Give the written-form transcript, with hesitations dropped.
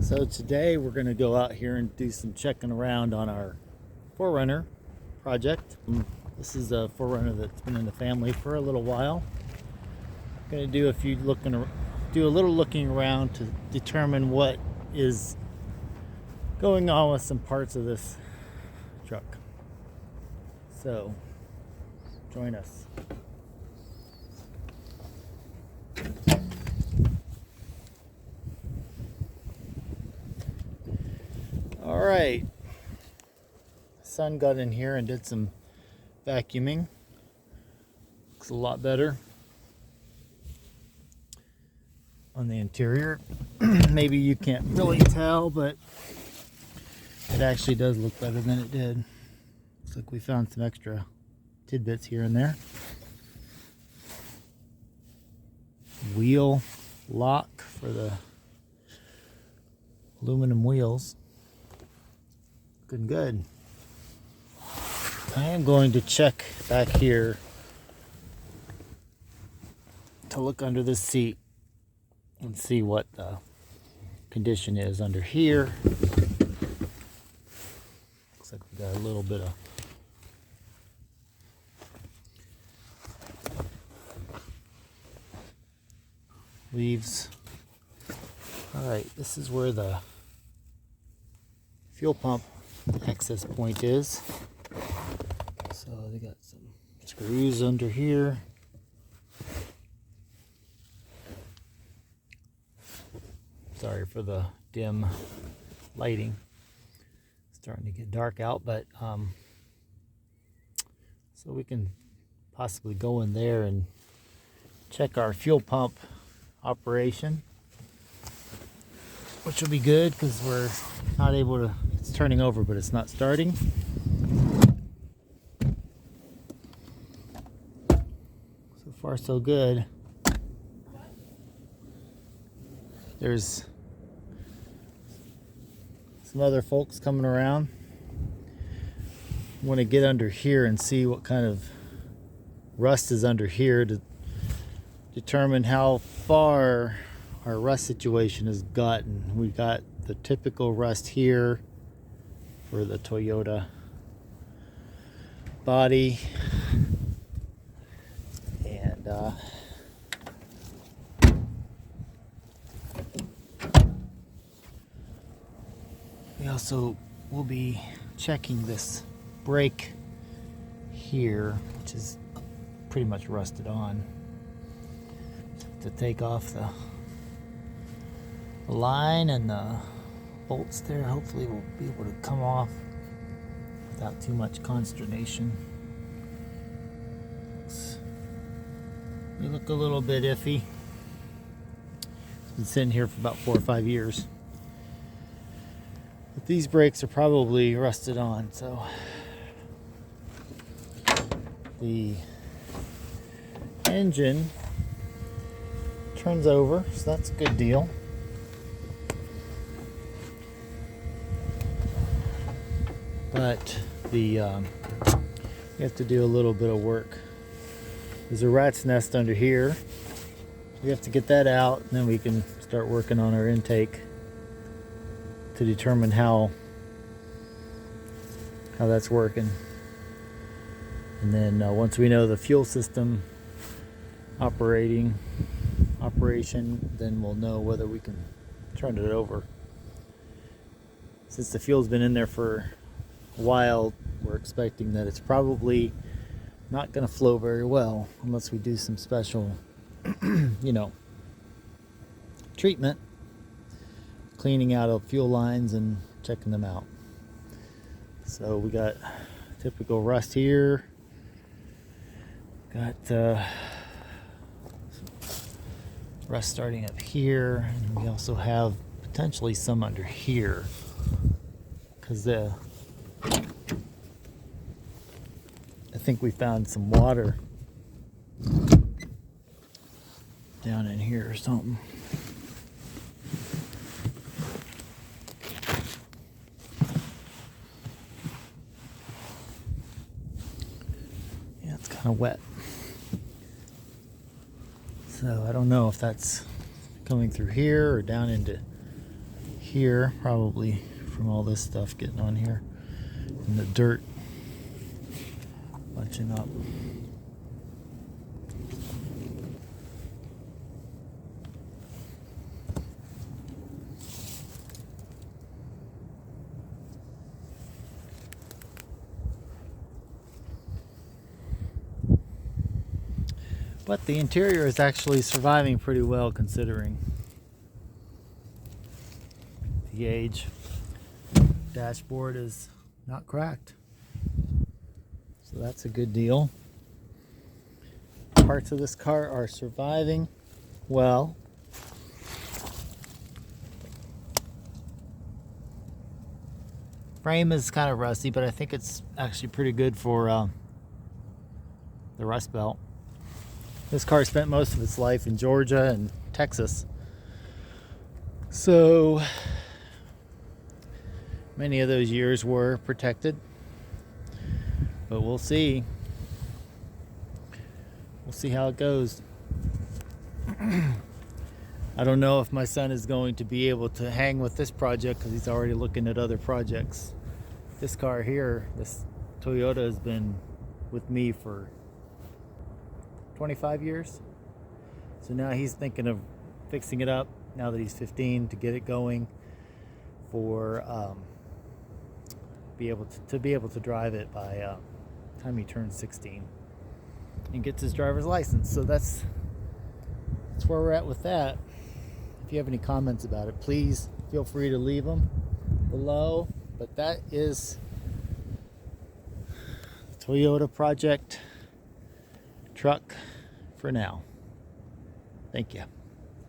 So today we're going to go out here and do some checking around on our 4Runner project. This is a 4Runner that's been in the family for a little while. I'm going to do a little looking around to determine what is going on with some parts of this truck. So join us. All right, son got in here and did some vacuuming. Looks a lot better on the interior. Maybe you can't really tell, but it actually does look better than it did. Looks like we found some extra tidbits here and there. Wheel lock for the aluminum wheels. Looking good. I am going to check back here to look under this seat and see what the condition is under here. Looks like we got a little bit of leaves. Alright, this is where the fuel pump access point is. So they got some screws under here. Sorry for the dim lighting. It's starting to get dark out, but so we can possibly go in there and check our fuel pump operation, which will be good because we're not able to. It's turning over, but it's not starting. So far, so good. There's some other folks coming around. Want to get under here and see what kind of rust is under here to determine how far our rust situation has gotten. We got the typical rust here for the Toyota body, and we also will be checking this brake here, which is pretty much rusted on. To take off the line and the bolts there. Hopefully we'll be able to come off without too much consternation. They look a little bit iffy. It's been sitting here for about 4 or 5 years. But these brakes are probably rusted on, so the engine turns over, so that's a good deal. But we have to do a little bit of work. There's a rat's nest under here. We have to get that out, and then we can start working on our intake to determine how that's working. And then once we know the fuel system operation, then we'll know whether we can turn it over. Since the fuel's been in there for a while, we're expecting that it's probably not going to flow very well unless we do some special treatment, cleaning out of fuel lines and checking them out. So we got typical rust here, got rust starting up here, and we also have potentially some under here because I think we found some water down in here or something. Yeah, it's kind of wet. So I don't know if that's coming through here or down into here, probably from all this stuff getting on here and the dirt bunching up. But the interior is actually surviving pretty well considering the age. Dashboard is not cracked, so that's a good deal. Parts of this car are surviving well. Frame is kind of rusty, but I think it's actually pretty good for the rust belt. This car spent most of its life in Georgia and Texas, so many of those years were protected. But we'll see. We'll see how it goes. I don't know if my son is going to be able to hang with this project because he's already looking at other projects. This car here, this Toyota, has been with me for 25 years. So now he's thinking of fixing it up now that he's 15 to get it going for be able to drive it by time he turns 16 and gets his driver's license. So that's where we're at with that. If you have any comments about it, please feel free to leave them below. But that is the Toyota project truck for now. Thank you.